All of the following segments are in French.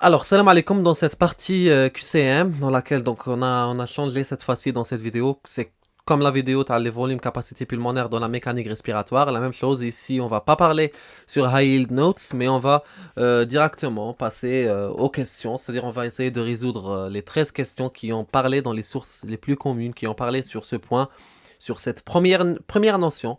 Alors, salam alaikum dans cette partie QCM dans laquelle donc on a changé cette fois-ci dans cette vidéo. C'est comme la vidéo, tu as les volumes, capacité pulmonaire dans la mécanique respiratoire. La même chose ici, on va pas parler sur High Yield Notes, mais on va directement passer aux questions. C'est-à-dire, on va essayer de résoudre les 13 questions qui ont parlé dans les sources les plus communes, qui ont parlé sur ce point, sur cette première notion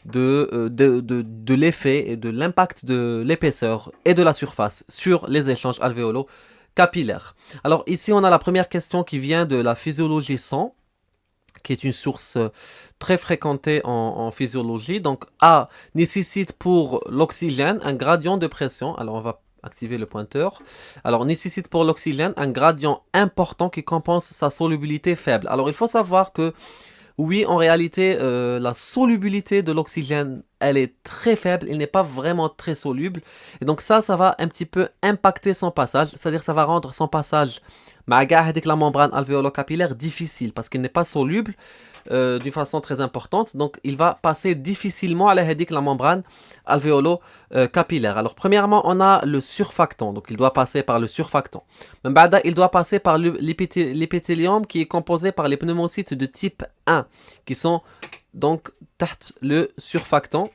de l'effet et de l'impact de l'épaisseur et de la surface sur les échanges alvéolo capillaires. Alors ici, on a la première question qui vient de la physiologie sang, qui est une source très fréquentée en physiologie. Donc A nécessite pour l'oxygène un gradient de pression. Alors on va activer le pointeur. Alors nécessite pour l'oxygène un gradient important qui compense sa solubilité faible. Alors il faut savoir que oui, en réalité, la solubilité de l'oxygène, elle est très faible, il n'est pas vraiment très soluble. Et donc ça va un petit peu impacter son passage, c'est-à-dire ça va rendre son passage avec la membrane alvéolo-capillaire difficile parce qu'il n'est pas soluble d'une façon très importante. Donc il va passer difficilement à la membrane alvéolo-capillaire. Alors premièrement, on a le surfactant, donc il doit passer par le surfactant. Il doit passer par l'épithélium qui est composé par les pneumocytes de type 1 qui sont donc le surfactant.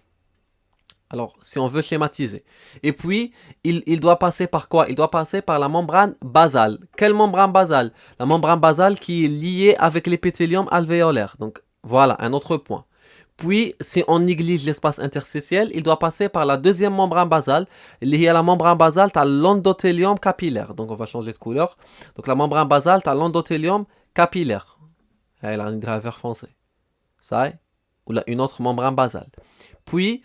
Alors, si on veut schématiser. Et puis, il doit passer par quoi? Il doit passer par la membrane basale. Quelle membrane basale? La membrane basale qui est liée avec l'épithélium alvéolaire. Donc, voilà, un autre point. Puis, si on néglige l'espace interstitiel, il doit passer par la deuxième membrane basale, liée à la membrane basale, tu as l'endothélium capillaire. Donc, on va changer de couleur. Donc, la membrane basale, tu as l'endothélium capillaire. Elle a un graveur foncé. Ça, ou une autre membrane basale. Puis,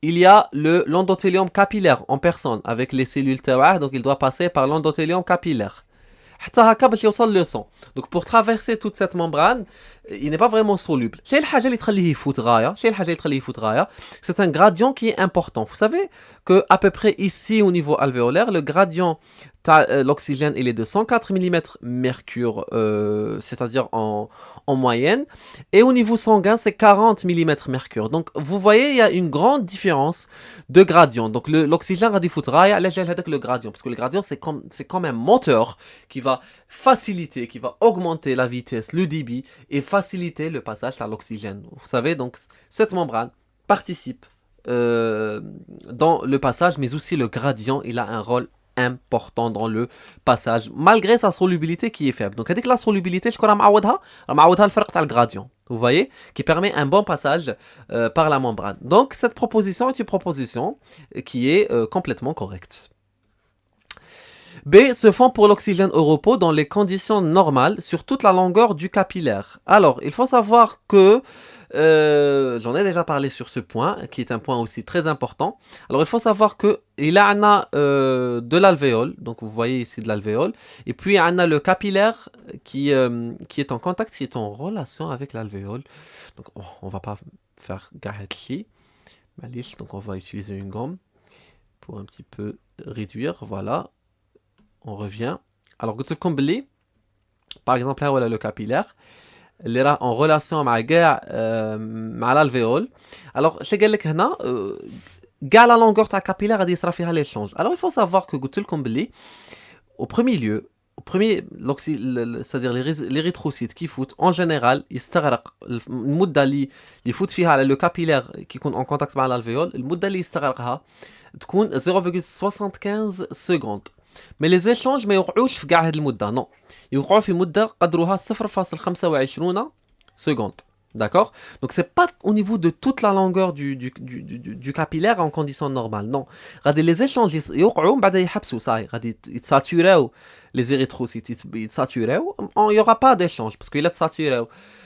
il y a l'endothélium capillaire en personne avec les cellules TOA, donc il doit passer par l'endothélium capillaire. حتى هكا باش يوصل le sang. Donc pour traverser toute cette membrane, il n'est pas vraiment soluble. شنو الحاجه اللي تخليه يفوت غايه؟ شنو الحاجه اللي تخليه يفوت غايه؟ C'est un gradient qui est important. Vous savez que à peu près ici au niveau alvéolaire, le gradient l'oxygène il est de 104 mm mercure, c'est-à-dire en moyenne, et au niveau sanguin c'est 40 mm mercure. Donc vous voyez il y a une grande différence de gradient. Donc l'oxygène غادي يفوت غايه على جال هذاك le gradient parce que le gradient c'est comme un moteur qui va faciliter, qui va augmenter la vitesse, le débit et faciliter le passage à l'oxygène. Vous savez, donc cette membrane participe dans le passage, mais aussi le gradient, il a un rôle important dans le passage, malgré sa solubilité qui est faible. Donc, avec la solubilité, je crois que le فرق تاع le gradient. Vous voyez, qui permet un bon passage par la membrane. Donc, cette proposition est une proposition qui est complètement correcte. B se font pour l'oxygène au repos dans les conditions normales sur toute la longueur du capillaire. Alors, il faut savoir que j'en ai déjà parlé sur ce point, qui est un point aussi très important. Alors, il faut savoir que il y a de l'alvéole, donc vous voyez ici de l'alvéole, et puis il y a le capillaire qui est en contact, qui est en relation avec l'alvéole. Donc, on va pas faire gahetli, donc on va utiliser une gomme pour un petit peu réduire, voilà. On revient. Alors, قلت لكم بلي par exemple, là voilà le capillaire اللي راه en relation مع كاع مع l'alvéole. Alors, شنو قال لك هنا كاع la longueur تاع capillaire غادي يصرا فيها l'échange. Alors, il faut savoir que قلت لكم بلي au premier lieu, c'est-à-dire l'érythrocyte qui foutent en général يستغرق المده اللي يفوت فيها على le capillaire qui يكون en contact مع l'alvéole, المده اللي يستغرقها تكون 0,75 secondes. Mais les échanges ما يوقعوش في كاع هذه المده نو يوقعوا في مده قدروها 0,25 secondes. D'accord? Donc c'est pas au niveau de toute la longueur du capillaire en conditions normales. Non. غادي les échanges يوقعوا بعد يحبسوا صاي غادي يتساتوراو les érythrocytes يتساتوراو il y aura pas d'échange parce qu'il a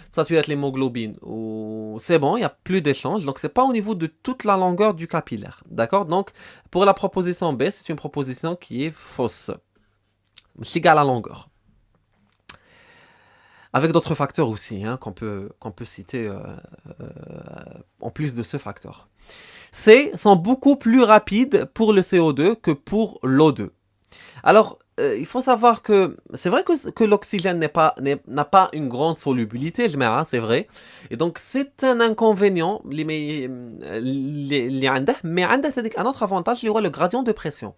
saturé l'hémoglobine ou c'est bon, il n'y a plus d'échange. Donc c'est pas au niveau de toute la longueur du capillaire. D'accord? Donc pour la proposition B, c'est une proposition qui est fausse. C'est égal à la longueur. Avec d'autres facteurs aussi hein, qu'on peut citer en plus de ce facteur. C sont beaucoup plus rapides pour le CO2 que pour l'O2. Alors, il faut savoir que c'est vrai que l'oxygène n'a pas une grande solubilité, c'est vrai. Et donc, c'est un inconvénient, mais il y a un autre avantage, il y aura le gradient de pression.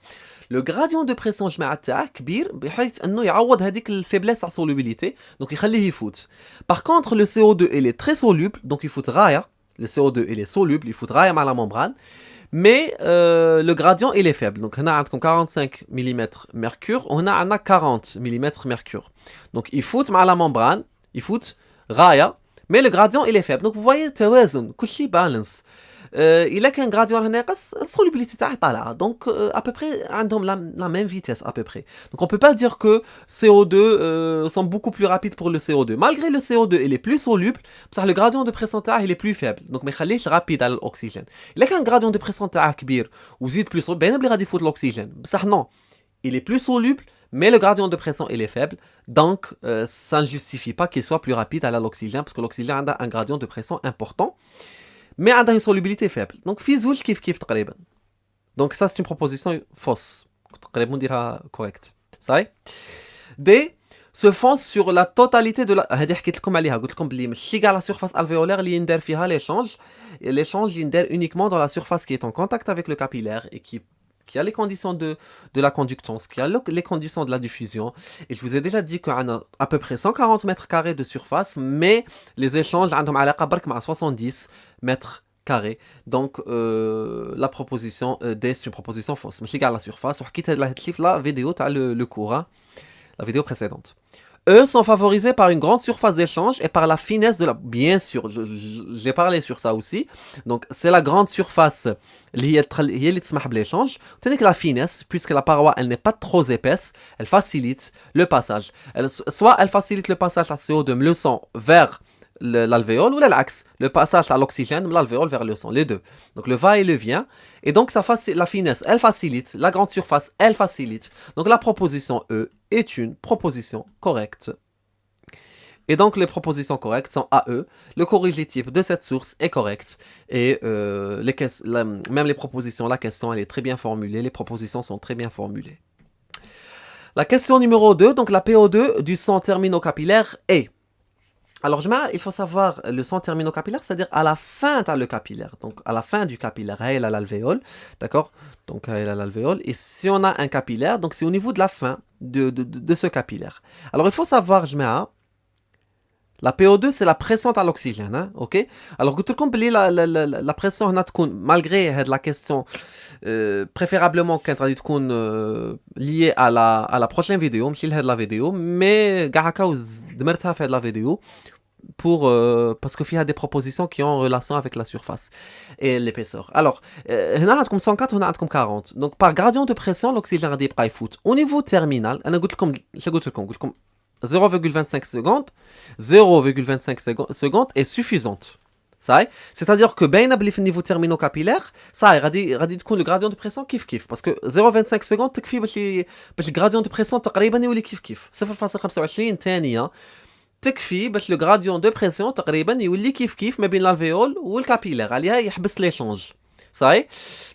Le gradient de pression جماعة تاعك كبير بحيث انه يعوض هذيك الفaiblesse à solubilité, donc يخليه يفوت. Par contre, le CO2 il est très soluble, donc il faut غاية. Le CO2 il est soluble, il faut غاية مع la membrane. Mais le gradient il est faible. Donc on a 45 mm mercure, on a 40 mm mercure. Donc il faut مع la membrane, il faut غاية, mais le gradient il est faible. Donc vous voyez توازن, كل شيء balance. إلا كان gradient ناقص السولوبيليتي تاعها طالعة. Donc à peu près عندهم la même vitesse à peu près. Donc on peut pas dire que CO2 sont beaucoup plus rapides pour le CO2. Malgré le CO2 il est plus soluble, بصح le gradient de pression تاعه il est plus faible. Donc ما يخليش rapide على الأكسجين. إلا كان gradient de pression تاعه كبير وزيد plus soluble, باينة بلي غادي يفوت الأكسجين. بصح non, il est plus soluble, mais le gradient de pression il est faible, donc ça ne justifie pas qu'il soit plus rapide à l'oxygène, parce que l'oxygène a un gradient de pression important, mais a une solubilité faible. Donc في زوج كيف كيف تقريبا. Donc ça c'est une proposition fausse. تقريبا نديرها correct. صحيح؟ D se fonce sur la totalité de la هذه حكيت لكم عليها, قلت لكم بلي ماشي كاع la surface alvéolaire اللي يندار فيها l'échange. L'échange يندار uniquement dans la surface qui est en contact avec le capillaire et qui a les conditions de la conductance, qui a les conditions de la diffusion. Et je vous ai déjà dit qu'on a à peu près 140 mètres carrés de surface, mais les échanges عندهم علاقة برك مع 70 mètres carrés. Donc la proposition D c'est une proposition fausse. ماشي كاع la surface. وحكيت هاد الشيء في la vidéo تاع le cours, hein, la vidéo précédente. Eux sont favorisés par une grande surface d'échange et par la finesse de la... Bien sûr, j'ai parlé sur ça aussi. Donc, c'est la grande surface qui est l'échange. Tenez que la finesse, puisque la paroi, elle n'est pas trop épaisse, elle facilite le passage. Soit elle facilite le passage à CO2 de le sang vers l'alvéole, ou l'axe, le passage à l'oxygène de l'alvéole vers le sang, les deux. Donc le va et le vient, et donc ça la finesse, elle facilite, la grande surface, elle facilite. Donc la proposition E est une proposition correcte. Et donc les propositions correctes sont AE, le corrigitype de cette source est correct, et même les propositions, la question elle est très bien formulée, les propositions sont très bien formulées. La question numéro 2, donc la PO2 du sang terminocapillaire est... Alors, il faut savoir le sang terminocapillaire, c'est-à-dire à la fin tu as le capillaire. Donc, à la fin du capillaire, il a l'alvéole, d'accord? Donc, il a l'alvéole. Et si on a un capillaire, donc c'est au niveau de la fin de ce capillaire. Alors, il faut savoir, la PO2, c'est la pression à l'oxygène, hein, ok? Alors, comme la pression, malgré la question, préférablement quand liée à la prochaine vidéo, la vidéo, mais la vidéo parce qu'il y a des propositions qui ont en relation avec la surface et l'épaisseur. Alors, on a comme 104, on a comme 40. Donc, par gradient de pression, l'oxygène a foot. Au niveau terminal, on a 0,25 secondes, 0,25 secondes est suffisante. C'est-à-dire que bien au niveau terminocapillaire, ça le gradient de pression kif parce que 0,25 secondes تكفي باش le gradient de pression تقريبا يولي كيف 0.25 ثانية تكفي باش le gradient de pression تقريبا يولي كيف ما بين l'alvéole والcapillaire عليها يحبس l'échange. صحيح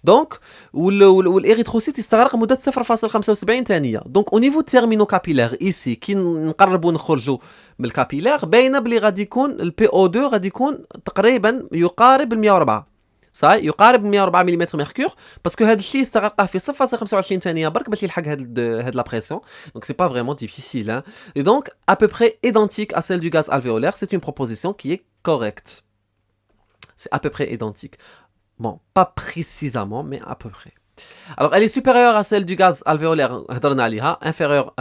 دونك والاريثروسيت يستغرق مده 0.75 ثانيه. دونك او نيفو تيرمينو كابيلار ايسي كي نقربوا نخرجوا من الكابيلار باينه بلي غادي يكون البي او 2 غادي يكون تقريبا يقارب ال 104. صحيح يقارب 104 ملم ميركور باسكو هذا الشيء استغرقه في 0.25 ثانيه برك باش يلحق هاد لا بريسيون. دونك سي با فريمون ديفيسيل, hein. Et donc à peu près identique à celle du gaz alvéolaire, c'est une proposition qui est correcte. C'est à peu près identique. Bon, pas précisément, mais à peu près. Alors, elle est supérieure à celle du gaz alvéolaire, inférieure,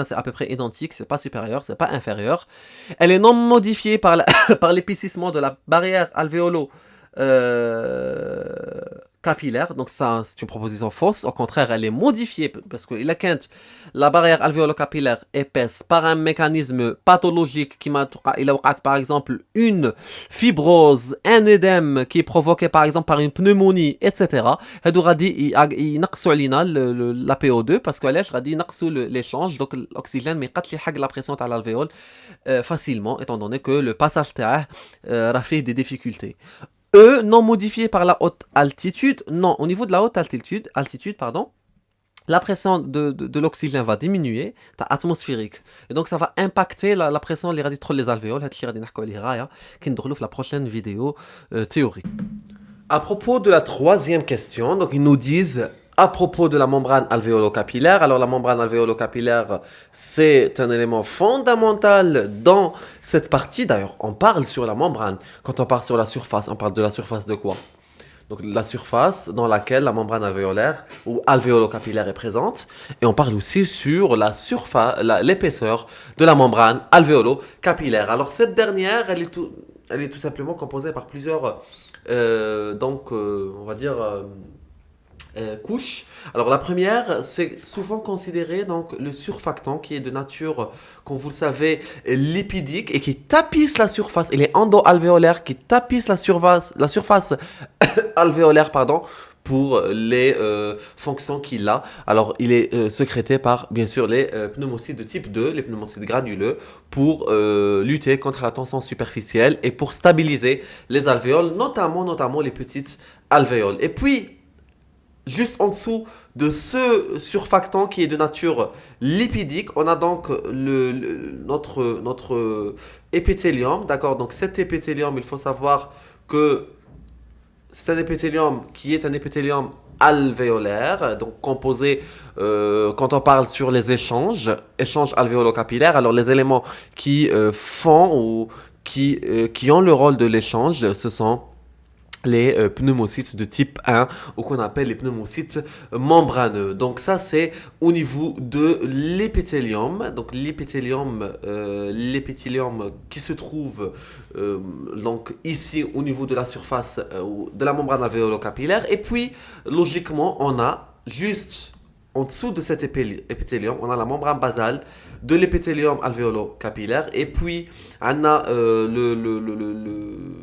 c'est à peu près identique, c'est pas supérieur, c'est pas inférieur. Elle est non modifiée par l'épaississement de la barrière alvéolo capillaire, donc ça c'est une proposition fausse. Au contraire, elle est modifiée parce que la barrière alvéolo-capillaire épaisse par un mécanisme pathologique qui il a par exemple une fibrose, un œdème qui est provoqué par exemple par une pneumonie, etc. هادو غادي ينقصوا علينا la PO2 parce que علاش غادي ينقصوا l'échange, donc l'oxygène ما يقدش يلحق la pression تاع l'alvéole facilement étant donné que le passage تاعه راه فيه des difficultés. E non modifié par la haute altitude. Non, au niveau de la haute altitude, pardon, la pression de l'oxygène va diminuer, atmosphérique. Et donc ça va impacter la pression les alvéoles. La prochaine vidéo théorique. À propos de la troisième question, donc ils nous disent à propos de la membrane alvéolo-capillaire. Alors la membrane alvéolo-capillaire, c'est un élément fondamental dans cette partie. D'ailleurs, on parle sur la membrane. Quand on parle sur la surface, on parle de la surface de quoi? Donc la surface dans laquelle la membrane alvéolaire ou alvéolo-capillaire est présente. Et on parle aussi sur la surface, l'épaisseur de la membrane alvéolo-capillaire. Alors cette dernière, elle est tout simplement composée par plusieurs, on va dire, couches. Alors la première, c'est souvent considéré donc le surfactant qui est de nature, comme vous le savez, lipidique et qui tapisse la surface. Il est endo-alvéolaire qui tapisse la surface alvéolaire, pardon, pour les fonctions qu'il a. Alors, il est sécrété par, bien sûr, les pneumocytes de type 2, les pneumocytes granuleux, pour lutter contre la tension superficielle et pour stabiliser les alvéoles, notamment les petites alvéoles. Et puis, juste en dessous de ce surfactant qui est de nature lipidique, on a donc notre épithélium, d'accord? Donc cet épithélium, il faut savoir que c'est un épithélium qui est un épithélium alvéolaire, donc composé, quand on parle sur les échanges alvéolo-capillaires, alors les éléments qui font ou qui ont le rôle de l'échange, ce sont les pneumocytes de type 1 ou qu'on appelle les pneumocytes membraneux. Donc ça c'est au niveau de l'épithélium. Donc l'épithélium qui se trouve donc ici au niveau de la surface de la membrane alvéolo-capillaire. Et puis logiquement on a juste en dessous de cet épithélium, on a la membrane basale de l'épithélium alvéolo-capillaire et puis on a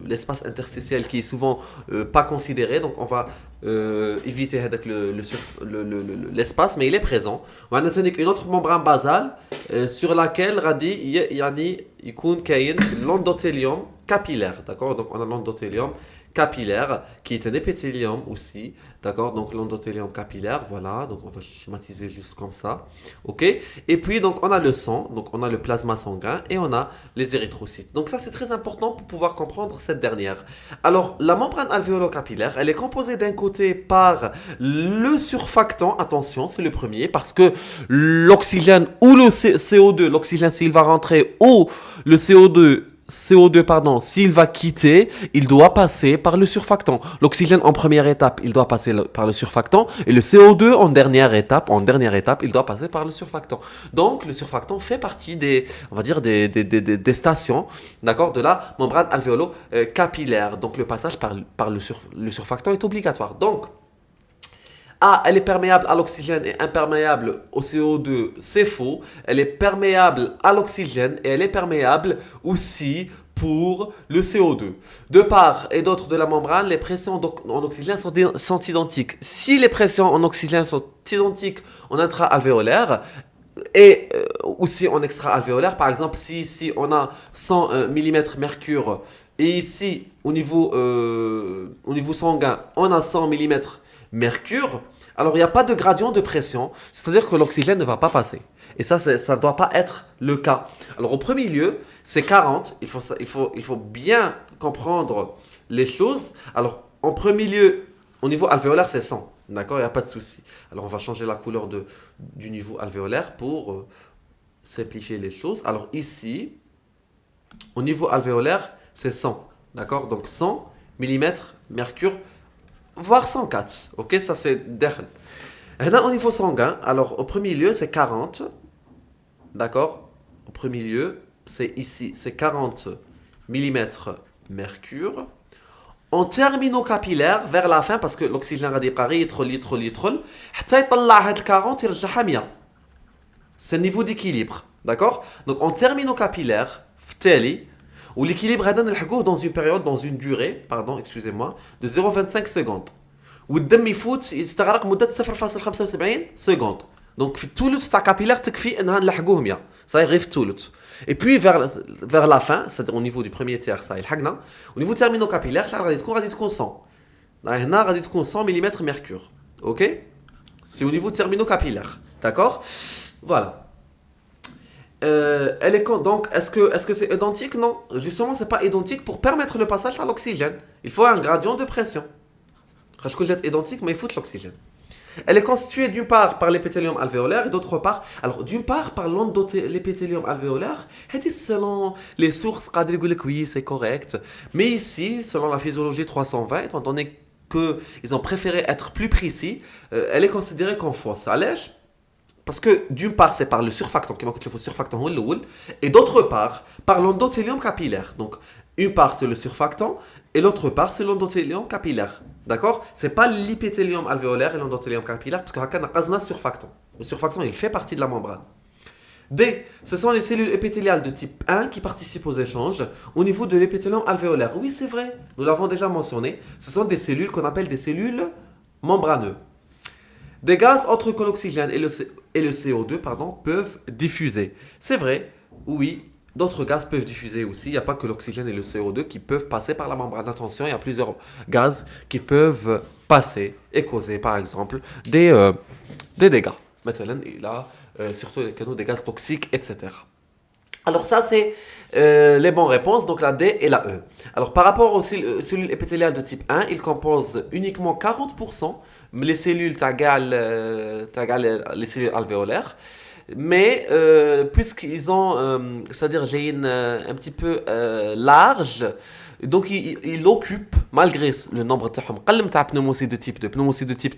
l'espace interstitiel qui est souvent pas considéré, donc on va éviter avec l'espace, mais il est présent. On a une autre membrane basale sur laquelle il يكون كاين l'endothélium capillaire, d'accord? Donc on a l'endothélium capillaire qui est un épithélium aussi, d'accord? Donc l'endothélium capillaire, voilà, donc on va schématiser juste comme ça, ok? Et puis donc on a le sang, donc on a le plasma sanguin et on a les érythrocytes. Donc ça c'est très important pour pouvoir comprendre cette dernière. Alors la membrane alvéolo-capillaire, elle est composée d'un côté par le surfactant, attention c'est le premier, parce que l'oxygène ou le CO2, l'oxygène s'il va rentrer ou le CO2, pardon, s'il va quitter, il doit passer par le surfactant. L'oxygène en première étape, il doit passer par le surfactant et le CO2 en dernière étape, il doit passer par le surfactant. Donc le surfactant fait partie on va dire des stations, d'accord, de la membrane alvéolo-capillaire. Donc le passage par le surfactant est obligatoire. Donc elle est perméable à l'oxygène et imperméable au CO2, c'est faux. Elle est perméable à l'oxygène et elle est perméable aussi pour le CO2. De part et d'autre de la membrane, les pressions en oxygène sont identiques. Si les pressions en oxygène sont identiques en intra-alvéolaire et aussi en extra-alvéolaire, par exemple, si ici on a 100 mm mercure et ici au niveau sanguin on a 100 mm mercure, alors il n'y a pas de gradient de pression, c'est-à-dire que l'oxygène ne va pas passer. Et ça ne doit pas être le cas. Alors au premier lieu, c'est 40, il faut bien comprendre les choses. Alors en premier lieu, au niveau alvéolaire, c'est 100, d'accord, il n'y a pas de souci. Alors on va changer la couleur du niveau alvéolaire pour simplifier les choses. Alors ici, au niveau alvéolaire, c'est 100, d'accord, donc 100 mm mercure, voire 104, ok, ça c'est derrière. Au niveau sanguin, alors au premier lieu c'est 40, d'accord, au premier lieu c'est ici, c'est 40 mm mercure. En terminaux capillaires, vers la fin, parce que l'oxygène va déparer, حتى يطلع هاد 40 يرجعها 100. C'est le niveau d'équilibre, d'accord. Donc en terminaux capillaires, ftali, où l'équilibre est dans une période, dans une durée, de 0,25 secondes. والدم يفوت يستغرق مدة 0,75 secondes. Donc في الثلث تاع capillaire تكفي انها نلحقوه 100. Ça غير في الثلث. Et puis vers la fin, c'est-à-dire au niveau du premier tiers, ça يلحقنا. Au niveau terminaux capillaire, غادي تكون 100. هنا غادي تكون 100 mm mercure. OK? C'est au niveau terminaux capillaire. D'accord? Voilà. Elle est donc est-ce que c'est identique? Non, justement c'est pas identique pour permettre le passage à l'oxygène. Il faut un gradient de pression. Je connais identique mais il faut de l'oxygène. Elle est constituée d'une part par l'épithélium alvéolaire et d'autre part, alors d'une part par l'épithélium alvéolaire, et selon les sources, oui, c'est correct. Mais ici, selon la physiologie 320, étant donné qu'ils ont préféré être plus précis, elle est considérée comme fausse. Allège? Parce que d'une part, c'est par le surfactant, qui manque le surfactant et d'autre part, par l'endothélium capillaire. Donc, une part, c'est le surfactant, et l'autre part, c'est l'endothélium capillaire. D'accord? C'est pas l'épithélium alvéolaire et l'endothélium capillaire, parce qu'on a un surfactant. Le surfactant, il fait partie de la membrane. D. Ce sont les cellules épithéliales de type 1 qui participent aux échanges au niveau de l'épithélium alvéolaire. Oui, c'est vrai, nous l'avons déjà mentionné. Ce sont des cellules qu'on appelle des cellules membraneuses. Des gaz autres que l'oxygène et le CO2 peuvent diffuser. C'est vrai, oui, d'autres gaz peuvent diffuser aussi. Il n'y a pas que l'oxygène et le CO2 qui peuvent passer par la membrane. Attention, il y a plusieurs gaz qui peuvent passer et causer, par exemple, des dégâts. Maintenant, il a surtout les canaux des gaz toxiques, etc. Alors ça, c'est les bonnes réponses, donc la D et la E. Alors par rapport aux cellules épithéliales de type 1, ils composent uniquement 40% les cellules les cellules alvéolaires. Mais puisqu'ils ont, c'est-à-dire j'ai une un petit peu large, donc ils occupent malgré le nombre تاعهم قل نتاع pneumocytes de type 2 pneumocytes de type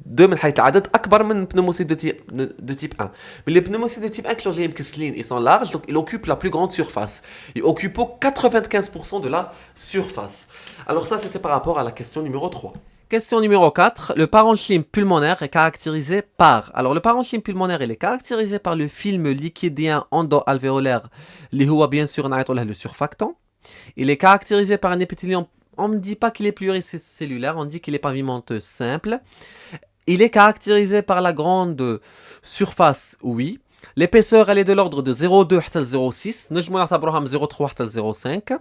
2 من حيث العدد اكبر من pneumocytes de type 1. Mais les pneumocytes de type 1 qui مكسلين ils sont larges, donc ils occupent la plus grande surface. Ils occupent 95% de la surface. Alors ça c'était par rapport à la question numéro 3. Question numéro 4. Le parenchyme pulmonaire est caractérisé par... Alors, le parenchyme pulmonaire, il est caractérisé par le film liquidien endo-alvéolaire, اللي هو bien sûr le surfactant. Il est caractérisé par un épithélium... On ne dit pas qu'il est pluricellulaire, on dit qu'il est pavimenteux simple. Il est caractérisé par la grande surface, oui. L'épaisseur, elle est de l'ordre de 0,2 à 0,6. نجمو نعتبروها من 0,3 حتى 0,5.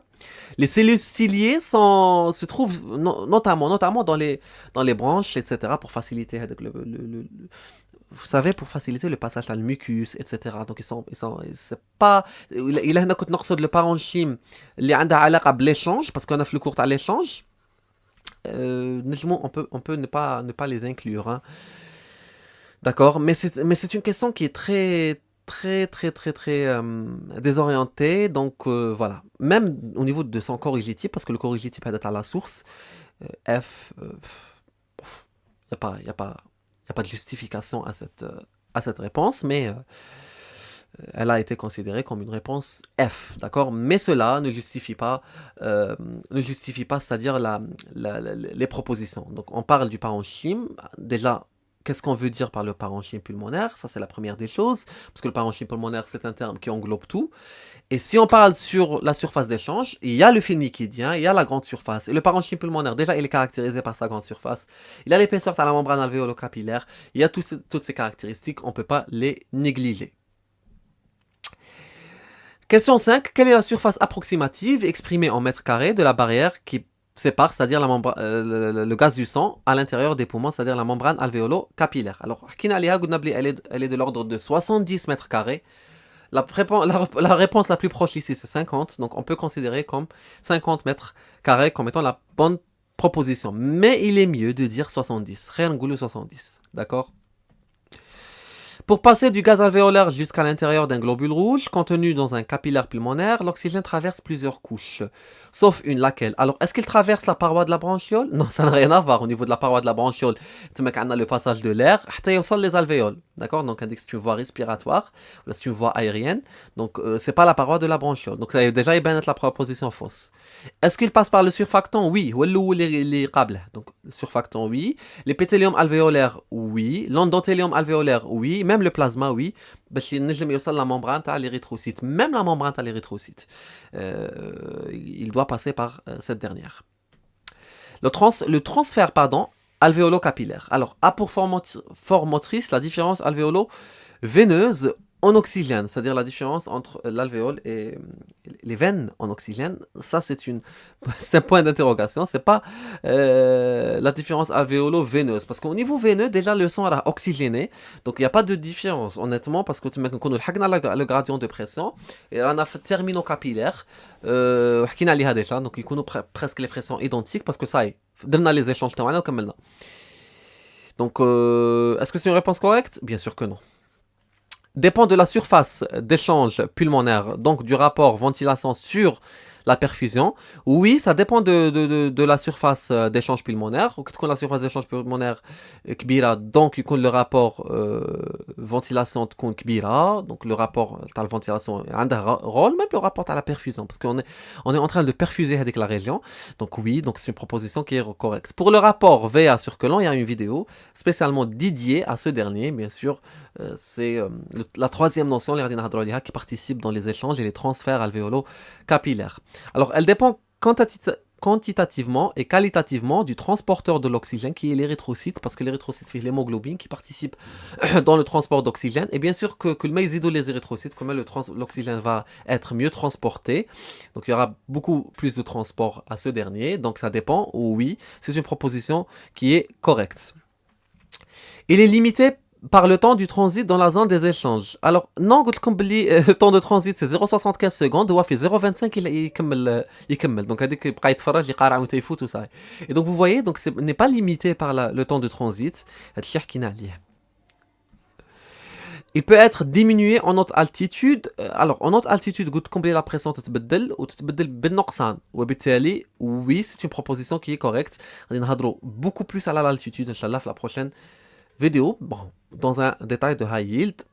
Les cellules ciliées se trouvent notamment dans les branches, etc. pour faciliter vous savez, pour faciliter le passage dans le mucus, etc. Donc c'est pas... Il a كنت نقصد le parenchyme اللي عندها علاقة بالéchange, parce qu'on a fait le cours à l'échange. On peut ne pas les inclure. Hein. D'accord, mais c'est une question qui est très désorientée. Donc voilà, même au niveau de son corrigitype, parce que le corrigitype est à la source, F, il n'y a pas de justification à cette réponse, mais elle a été considérée comme une réponse F, d'accord. Mais cela ne justifie pas, c'est-à-dire les propositions. Donc on parle du parenchyme, déjà. Qu'est-ce qu'on veut dire par le parenchyme pulmonaire? Ça, c'est la première des choses, parce que le parenchyme pulmonaire, c'est un terme qui englobe tout. Et si on parle sur la surface d'échange, il y a le film liquidien, il y a la grande surface. Et le parenchyme pulmonaire, déjà, il est caractérisé par sa grande surface. Il a l'épaisseur de la membrane alvéolo-capillaire. Il y a toutes ces caractéristiques, on ne peut pas les négliger. Question 5. Quelle est la surface approximative exprimée en mètres carrés de la barrière qui sépare, c'est-à-dire le gaz du sang à l'intérieur des poumons, c'est-à-dire la membrane alvéolo-capillaire. Alors, elle est de l'ordre de 70 mètres carrés. La réponse la plus proche ici, c'est 50. Donc, on peut considérer comme 50 mètres carrés comme étant la bonne proposition. Mais il est mieux de dire 70. Rien de 70. D'accord? Pour passer du gaz alvéolaire jusqu'à l'intérieur d'un globule rouge contenu dans un capillaire pulmonaire, l'oxygène traverse plusieurs couches, sauf une, laquelle? Alors, est-ce qu'il traverse la paroi de la branchiole? Non, ça n'a rien à voir. Au niveau de la paroi de la branchiole, on a le passage de l'air, les alvéoles, d'accord? Donc, c'est une voie respiratoire, c'est une voie aérienne, donc c'est pas la paroi de la branchiole. Donc, déjà, il y a la proposition fausse. Est-ce qu'il passe par le surfactant? Oui. Donc, le surfactant, oui. L'épithélium alvéolaire, oui. L'endothélium alvéolaire, oui. Même le plasma, oui. La membrane à l'érythrocyte. Même la membrane à l'érythrocyte. Il doit passer par cette dernière. Le transfert, alvéolo-capillaire. Alors, a pour forme motrice la différence alvéolo-veineuse en oxygène, c'est-à-dire la différence entre l'alvéole et les veines en oxygène. Ça, c'est un point d'interrogation. C'est pas la différence alvéolo-veineuse, parce qu'au niveau veineux, déjà le sang est oxygéné, donc il n'y a pas de différence, honnêtement, parce que tu mets le gradient de pression et on a termino-capillaire. حكينا عليها déjà, donc ils connaissent presque les pressions identiques, parce que ça y est, درنا les échanges تاعنا وكملنا. Donc, est-ce que c'est une réponse correcte? Bien sûr que non. Dépend de la surface d'échange pulmonaire, donc du rapport ventilation sur la perfusion. Oui, ça dépend de la surface d'échange pulmonaire. Quand la surface d'échange pulmonaire كبيرة, donc يكون le rapport ventilation تكون كبيرة, donc le rapport de la ventilation عنده rôle, même le rapport à la perfusion, parce on est en train de perfuser avec la région. Donc oui, donc c'est une proposition qui est correcte. Pour le rapport VA circulant, il y a une vidéo spécialement dédiée à ce dernier, bien sûr. C'est la troisième notion qui participe dans les échanges et les transferts alvéolo-capillaires. Alors, elle dépend quantitativement et qualitativement du transporteur de l'oxygène qui est l'érythrocyte, parce que l'érythrocyte fait l'hémoglobine qui participe dans le transport d'oxygène. Et bien sûr que le maïsido les érythrocytes, comment l'oxygène va être mieux transporté. Donc il y aura beaucoup plus de transport à ce dernier. Donc ça dépend, oui, c'est une proposition qui est correcte. Il est limité par le temps du transit dans la zone des échanges. Alors, non, le temps de transit c'est 0,75 secondes, ou fait 0,25 il donc tout ça. Et donc vous voyez, donc ce n'est pas limité par le temps de transit. Il peut être diminué en haute altitude. Alors, en haute altitude, la pression تتبدل وتتبدل بالنقصان. وبالتالي, oui, c'est une proposition qui est correcte. On va beaucoup plus à l'altitude, Inch'Allah, la prochaine vidéo, bon, dans un détail de high yield.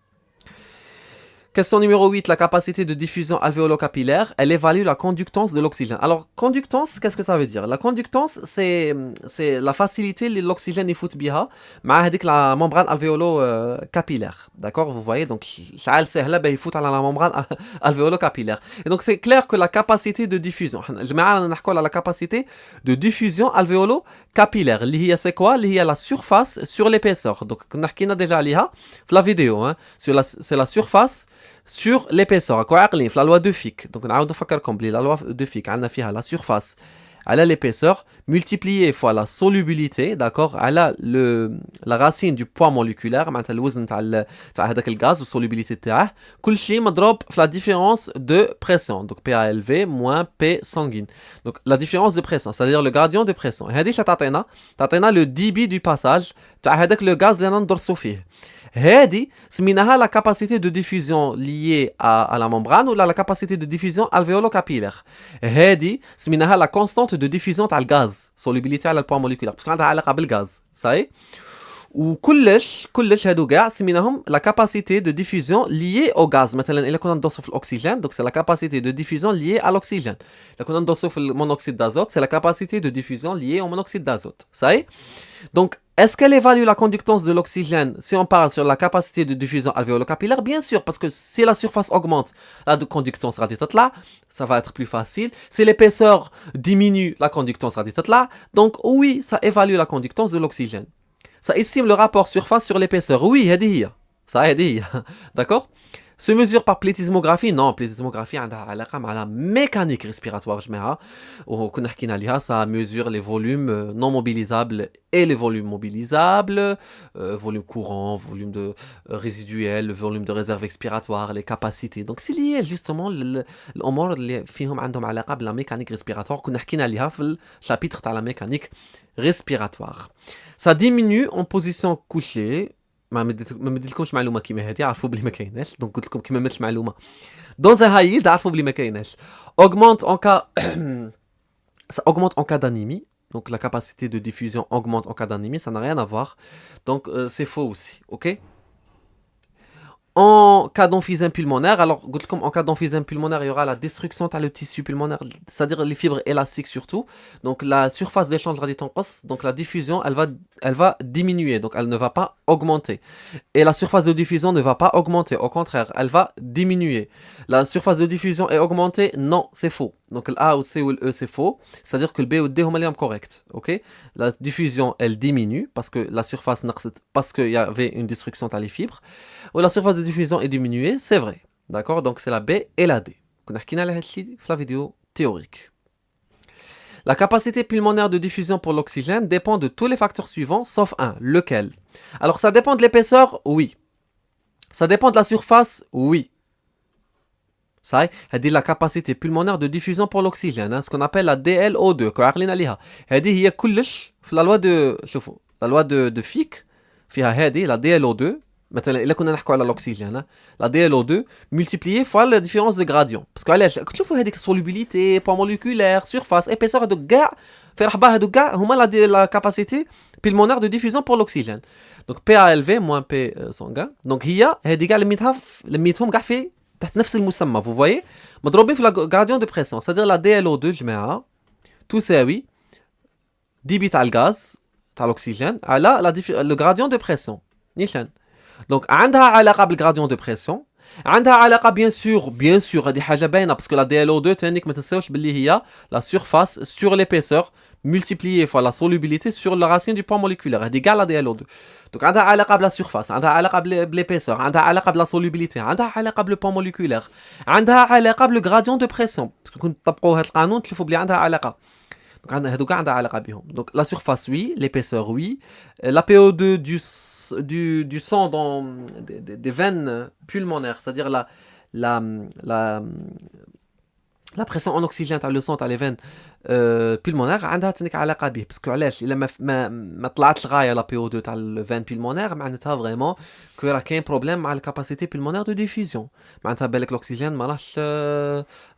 Question numéro 8, la capacité de diffusion alvéolo-capillaire, elle évalue la conductance de l'oxygène. Alors, conductance, qu'est-ce que ça veut dire? La conductance, c'est la facilité de l'oxygène يفوت بها مع هذيك la membrane alvéolo-capillaire. D'accord? Vous voyez, donc, شحال سهلة باه يفوت على la membrane alvéolo-capillaire. Et donc, c'est clair que la capacité de diffusion, جماعة نحكوا على la capacité de diffusion alvéolo-capillaire. اللي هي c'est quoi? اللي هي la surface sur l'épaisseur. Donc, كنا حكينا déjà عليها في la vidéo, hein. C'est la surface sur l'épaisseur. La loi de Fick. Donc, on a la loi de Fick. On a la surface à l'épaisseur multipliée fois la solubilité, d'accord, à la racine du poids moléculaire, le gaz ou solubilité تاعه كل شيء مضروب في la différence de pression, donc PA élevé moins P sanguine. Donc la différence de pression, c'est-à-dire le gradient de pression. هذه تعطينا le débit du passage تاع هذاك le gaz اللي ندرسو فيه. هذه سميناها la capacité de diffusion liée à la membrane ou la capacité de diffusion alvéolo-capillaire. هذه سميناها la constante de diffusion تاع الغاز, solubilité على البوids moléculaire, parce عندها علاقة بالغاز, صحيح؟ وكلش هادو كاع سميناهم la capacité de diffusion liée au gaz. مثلا الا كنا ندوسو في الاكسجين, donc c'est la capacité de diffusion liée à l'oxygène. الا كنا ندوسو في المونوxyde d'azote, c'est la capacité de diffusion liée au monoxyde d'azote, صحيح؟ Donc, est-ce qu'elle évalue la conductance de l'oxygène si on parle sur la capacité de diffusion alvéolo-capillaire? Bien sûr, parce que si la surface augmente, la conductance sera dite là, ça va être plus facile. Si l'épaisseur diminue, la conductance sera dite là. Donc, oui, ça évalue la conductance de l'oxygène. Ça estime le rapport surface sur l'épaisseur. Oui, ça a dit. D'accord? Se mesure par plethysmographie? Non, plethysmographie a la mécanique respiratoire, ça mesure les volumes non mobilisables et les volumes mobilisables, volume courant, volume de résiduel, volume de réserve expiratoire, les capacités. Donc c'est lié justement l'amor اللي فيهم عندهم علاقة بلا mécanique respiratoire كنا حكينا عليها في chapitre تاع la mécanique respiratoire. Ça diminue en position couchée. ما مديتلكمش معلومه كيما هذه, عرفوا بلي ما كايناش, دونك قلت لكم كيما ماتش معلومه dans un high yield, عرفوا بلي ما كايناش. Augmente en cas ça augmente en cas d'anémie, donc la capacité de diffusion augmente en cas d'anémie, ça n'a rien à voir, donc c'est faux aussi, ok? En cas d'emphysème pulmonaire, alors en cas d'emphysème pulmonaire, il y aura la destruction de le tissu pulmonaire, c'est-à-dire les fibres élastiques surtout. Donc la surface d'échange radiotoncos, donc la diffusion, elle va diminuer, donc elle ne va pas augmenter. Et la surface de diffusion ne va pas augmenter, au contraire, elle va diminuer. La surface de diffusion est augmentée? Non, c'est faux. Donc le A ou C ou le E c'est faux, c'est-à-dire que le B ou le D sont correct, ok? La diffusion elle diminue parce que la surface, parce qu'il y avait une destruction dans les fibres, ou la surface de diffusion est diminuée, c'est vrai, d'accord? Donc c'est la B et la D. On a la vidéo théorique. La capacité pulmonaire de diffusion pour l'oxygène dépend de tous les facteurs suivants, sauf un, lequel? Alors ça dépend de l'épaisseur, oui. Ça dépend de la surface, oui. Ça, elle dit la capacité pulmonaire de diffusion pour l'oxygène, hein, ce qu'on appelle la DLO2. Elle dit la loi de Fick, فيها هذه لا DLO2 مثلا الا كنا نحكوا على الاكسجين لا DLO2 ملتيبليي فوا لا ديفيرونس دو غراديون باسكو علاش كتشوفوا هذيك سولوبيليتي بوا موليكولير سيرفاس ايبيسور هذوك كاع في رحبه هذوك كاع هما لا كاباسيتي pulmonaire de diffusion pour l'oxygène. Donc PA élevé moins P sanguin. Donc هي هذه كاع لميتهم كاع في تحت نفس المسمى. Vous voyez مضروبين في لا gradient de pression. C'est-à-dire la DLO2 جماعة تساوي dB تاع الغاز تاع الأكسجين على le gradient de pression. نيشان. Donc عندها علاقة بالgradient de pression. عندها علاقة bien sûr هذه حاجة باينة parce que la DLO2 تانيك ما تنساوش باللي هي la surface sur l'épaisseur multiplié fois la solubilité sur la racine du point moléculaire. C'est égal à DLO2. Donc, on a علاقة بلا surface, on a علاقة بالépaisseur, on a علاقة بلا solubilité, on a علاقة بال point moléculaire, on a علاقة بال gradient de pression. Parce que quand on تطبقوا هذا القانون تشوفوا بلي عندها علاقة. Donc, هادو كاع عندها علاقة بهم. Donc, la surface oui, l'épaisseur oui, la PO2 du sang dans des veines pulmonaires, c'est-à-dire la pression en oxygène تاع لو سون تاع لي فين pulmonaire عندها تنك علاقه به باسكو علاش الا ما طلعتش غايه لا بي او 2 تاع الفين pulmonaire معناتها فريمون كو راه كاين بروبليم مع الكاباسيتي pulmonaire دو ديفيوزيون معناتها بالك الاكسجين ما راهش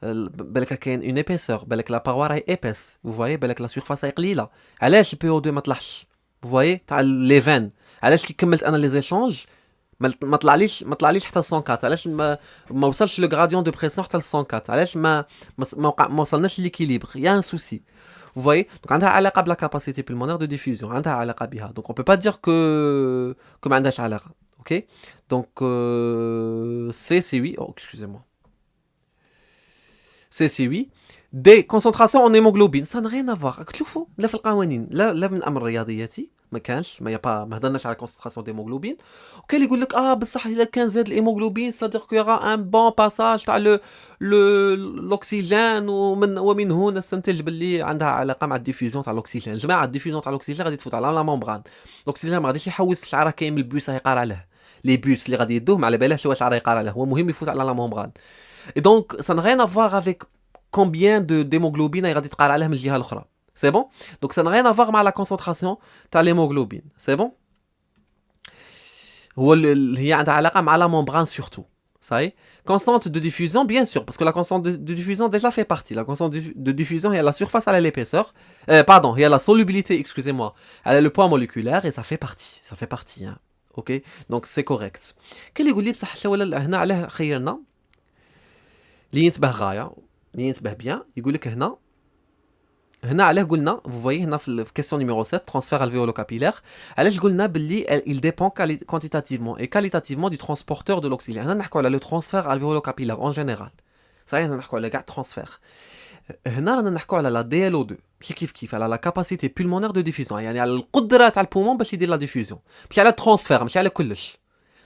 بالك كاين اون ايبيسور بالك لا باروا راهي ايبس vous voyez بالك لا سيرفاس راهي قليله علاش البي او 2 ما طلعش vous voyez تاع لي فين علاش كي كملت انا لي زيشونج ما طلعليش حتى ل 104 علاش ما وصلش لو غراديون دو بريسيون حتى ل 104 علاش ما وصلناش ليكيليبر يا ان سوسي vous voyez donc عندها علاقه بلا كاباسيتي pulmonaire de diffusion عندها علاقه بها donc on peut pas dire que ما عندهاش علاقه اوكي donc c'est oui oh excusez-moi c'est oui des concentrations en hémoglobine ça n'a rien à voir تشوفوا لا في القوانين لا من امر رياضياتي ما كانش ما هضرناش على كونسنتراسيون ديموغلوبين وكاين اللي يقول لك بصح الا كان زاد الهيموغلوبين سادير كو يرا ان بون باساج تاع الاكسجين ومن هنا نستنتج باللي عندها علاقه مع الديفيوزيون تاع الاكسجين الجماعه الديفيوزيون تاع الاكسجين غادي تفوت على لا ممبران الاكسجين ما غاديش يحوس الشعره كاين من البوس راهي قارع له لي بوس اللي غادي يدوه ما على بالهش واش راه يقارع له هو مهم يفوت على لا ممبران اي دونك سا نغين افوار افيك combien d'hémoglobine غادي تقارع عليه من الجهه الاخرى c'est bon donc ça n'a rien à voir avec la concentration de l'hémoglobine c'est bon هي عندها علاقه مع la membrane surtout ça y est constante de diffusion bien sûr parce que la constante de diffusion déjà fait partie la constante de diffusion il y a la surface à l'épaisseur pardon il y a la solubilité excusez-moi elle a le poids moléculaire et ça fait partie hein. OK donc c'est correct كاين اللي يقول لي بصح ولا هنا علاه خيرنا اللي ينتبه غايه اللي ينتبه بيان يقول لك هنا علاه قلنا vous voyez هنا في question numéro 7 transfert alvéolo-capillaire علاش قلنا باللي il dépend quantitativement et qualitativement du transporteur de l'oxygène هنا نحكوا على le transfert alvéolo-capillaire en général صحيح هنا نحكوا على كاع transfert هنا رانا نحكوا على la DLO2 كيف على la capacité pulmonaire de diffusion يعني على القدره تاع البومون باش يدير لا diffusion ماشي على الترانسفير ماشي على كلش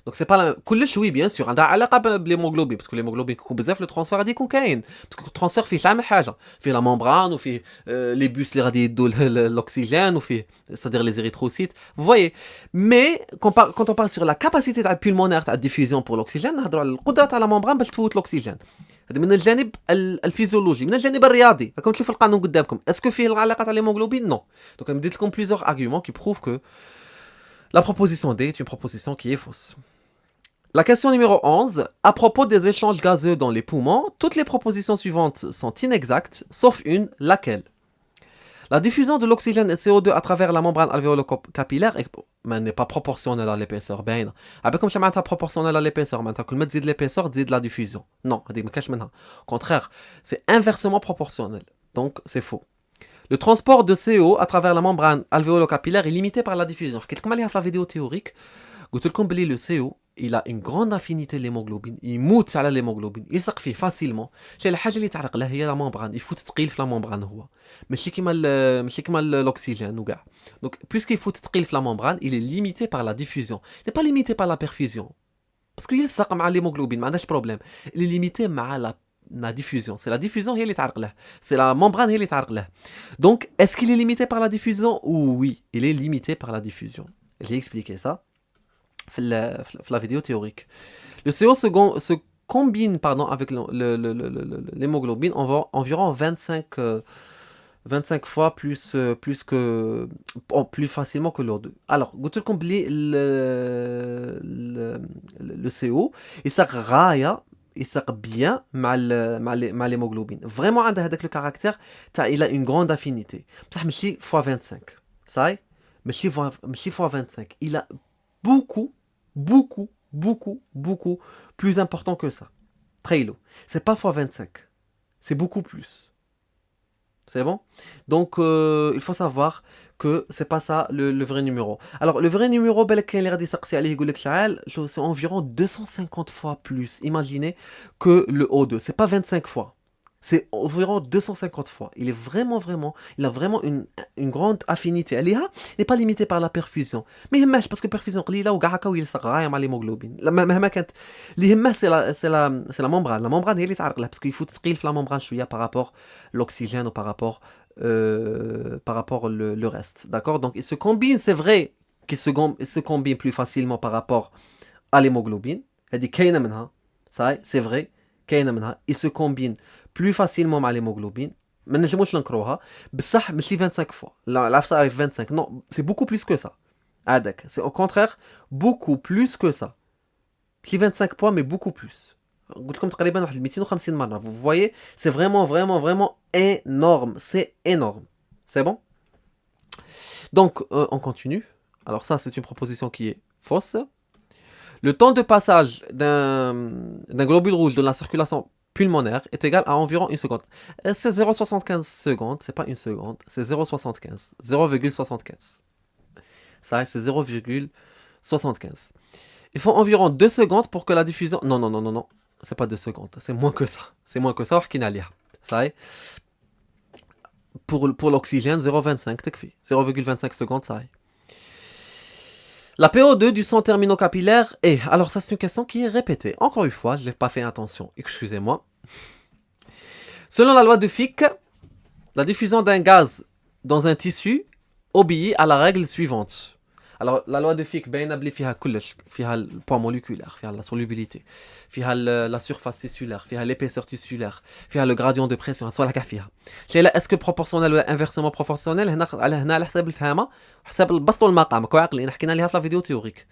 دونك سي با كلش وي بيان سور عندها علاقه بالهيموغلوبين باسكو الهيموغلوبين كيكون بزاف لو ترانسفير غادي يكون كاين باسكو الترانسفير فيه شحال من حاجه فيه لا ممبران وفيه لي بوس اللي غادي يدوا الاكسجين وفيه c'est-à-dire les érythrocytes vous voyez mais quand on parle sur la capacité تاع pulmonaire تاع diffusion pour l'oxygène نهضروا على القدره تاع لا ممبران باش تفوت الاكسجين هذا من الجانب الفيزيولوجي من الجانب الرياضي راكم تشوفوا القانون قدامكم اسكو فيه العلاقه تاع الهيموغلوبين نو دونك انا مديت لكم plusieurs arguments qui prouvent que la proposition D est une proposition qui est fausse. La question numéro 11. À propos des échanges gazeux dans les poumons, toutes les propositions suivantes sont inexactes, sauf une, laquelle? La diffusion de l'oxygène et CO2 à travers la membrane alvéolo-capillaire n'est pas proportionnelle à l'épaisseur. Bien, comme je m'entends proportionnelle à l'épaisseur, maintenant que le l'épaisseur, dit de la diffusion. Non, au contraire, c'est inversement proportionnel. Donc, c'est faux. Le transport de CO à travers la membrane alvéolo-capillaire est limité par la diffusion. Comme عليها في la vidéo théorique, قلت لكم بلي le CO il a une grande affinité l'hémoglobine يموت على l'hémoglobine يلصق فيه فاسيلمون شي الحاجه اللي تعرق له هي لا ممبران يفوت ثقيل في لا ممبران هو ماشي كيما الاكسجين وكاع دونك بويسكو يفوت ثقيل في لا ممبران il est limité par la diffusion n'est pas limité par la perfusion باسكو يلصق مع l'hémoglobine ما عندهاش بروبليم il est limité مع la diffusion c'est la diffusion هي اللي تعرق له c'est la membrane هي اللي تعرق له donc est-ce qu'il est limité par la diffusion oui il est limité par la diffusion j'ai expliqué ça la vidéo théorique. Le CO se combine avec l'hémoglobine environ 25 25 fois plus facilement que l'O2. Alors, قلت لكم بلي le CO يساق غاية يساق bien مع l'hémoglobine. Vraiment عنده هذاك le caractère تاع il a une grande affinité. بصح ماشي fois 25. صاي ماشي fois 25. Il a beaucoup plus important que ça. تخيلوا. C'est pas fois 25. C'est beaucoup plus. C'est bon? Donc, il faut savoir que c'est pas ça le vrai numéro. Alors, le vrai numéro, c'est environ 250 fois plus, imaginez, que le O2. C'est pas 25 fois. C'est environ 250 fois. Il a vraiment une grande affinité. Elle n'est pas limitée par la perfusion. Mais il parce que perfusion, il a l'hémoglobine. C'est la membrane. La membrane, elle est parce qu'il faut la membrane par rapport à l'oxygène ou par rapport le reste. D'accord? Donc, ils se combinent, c'est vrai qu'ils se combinent plus facilement par rapport à l'hémoglobine. Elle dit ça, c'est vrai. Ils se combinent plus facilement avec l'hémoglobine. Mais je ne sais pas si 25 fois. Là, ça arrive 25. Non, c'est beaucoup plus que ça. C'est au contraire beaucoup plus que ça. 25 points, mais beaucoup plus. Vous voyez, c'est vraiment énorme. C'est énorme. C'est bon? Donc, on continue. Alors ça, c'est une proposition qui est fausse. Le temps de passage d'un globule rouge dans la circulation pulmonaire est égal à environ 1 seconde. C'est 0,75 secondes, c'est pas 1 seconde, c'est 0,75. 0,75. Ça, c'est 0,75. Il faut environ 2 secondes pour que la diffusion... Non, c'est pas 2 secondes, c'est moins que ça. C'est moins que ça, ça est. Pour l'oxygène, 0,25, 0,25 secondes, ça est. La PO2 du sang terminocapillaire est... Alors ça, c'est une question qui est répétée. Encore une fois, je n'ai pas fait attention. Excusez-moi. Selon la loi de Fick, la diffusion d'un gaz dans un tissu obéit à la règle suivante. Alors, la loi de Fick, فيها le poids moléculaire, فيها la solubilité, فيها la surface tissulaire, فيها l'épaisseur tissulaire, فيها le gradient de pression, est-ce que proportionnel ou inversement proportionnel هنا على حساب الفهامة وحساب البسط والمقام كو عقلي حكينا ليها في la vidéo théorique.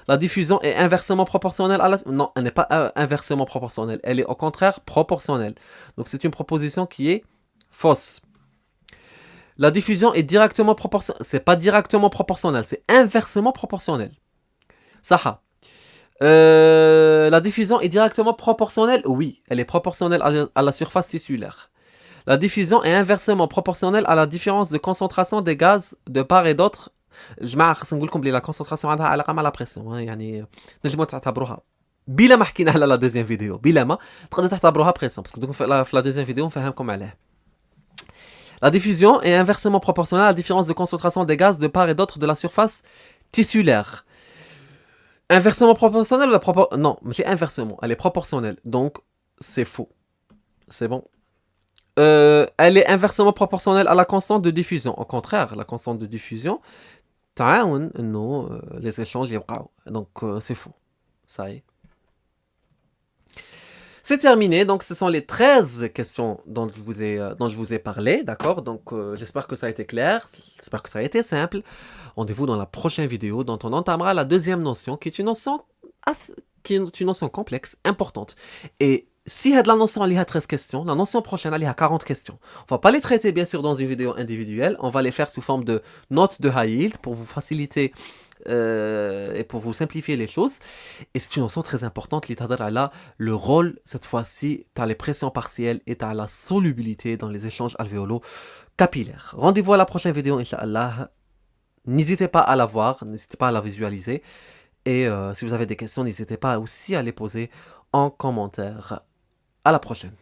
La diffusion est inversement proportionnelle à la... Non, elle n'est pas inversement proportionnelle, elle est au contraire proportionnelle. Donc c'est une proposition qui est fausse. La diffusion est directement proportionnelle. C'est pas directement proportionnel, c'est inversement proportionnel. Saha. La diffusion est directement proportionnelle. Oui, elle est proportionnelle à la surface tissulaire. La diffusion est inversement proportionnelle à la différence de concentration des gaz de part et d'autre. جماعة خصنا نقول لكم بلي la concentration عندها علاقة مع la pression. يعني نجموا تعتبروها بلا ما حكينا على la deuxième vidéo. بلا ما تقدروا تعتبروها pression parce que donc في la deuxième vidéo نفهمكم عليها. La diffusion est inversement proportionnelle à la différence de concentration des gaz de part et d'autre de la surface tissulaire. Inversement proportionnelle ou la Non, mais c'est inversement. Elle est proportionnelle. Donc, c'est faux. C'est bon. Elle est inversement proportionnelle à la constante de diffusion. Au contraire, la constante de diffusion, les échanges, donc c'est faux. Ça y est. C'est terminé, donc ce sont les 13 questions dont je vous ai parlé, d'accord? Donc j'espère que ça a été clair, j'espère que ça a été simple. Rendez-vous dans la prochaine vidéo dont on entamera la deuxième notion, qui est une notion complexe, importante. Et si il y a de la notion, il y a 13 questions, la notion prochaine, il y a 40 questions. On ne va pas les traiter bien sûr dans une vidéo individuelle, on va les faire sous forme de notes de Hayilt pour vous faciliter et pour vous simplifier les choses. Et c'est une notion très importante, le rôle, cette fois-ci, tu as les pressions partielles et tu as la solubilité dans les échanges alvéolo capillaires. Rendez-vous à la prochaine vidéo, Inch'Allah. N'hésitez pas à la voir, n'hésitez pas à la visualiser. Et si vous avez des questions, n'hésitez pas aussi à les poser en commentaire. À la prochaine.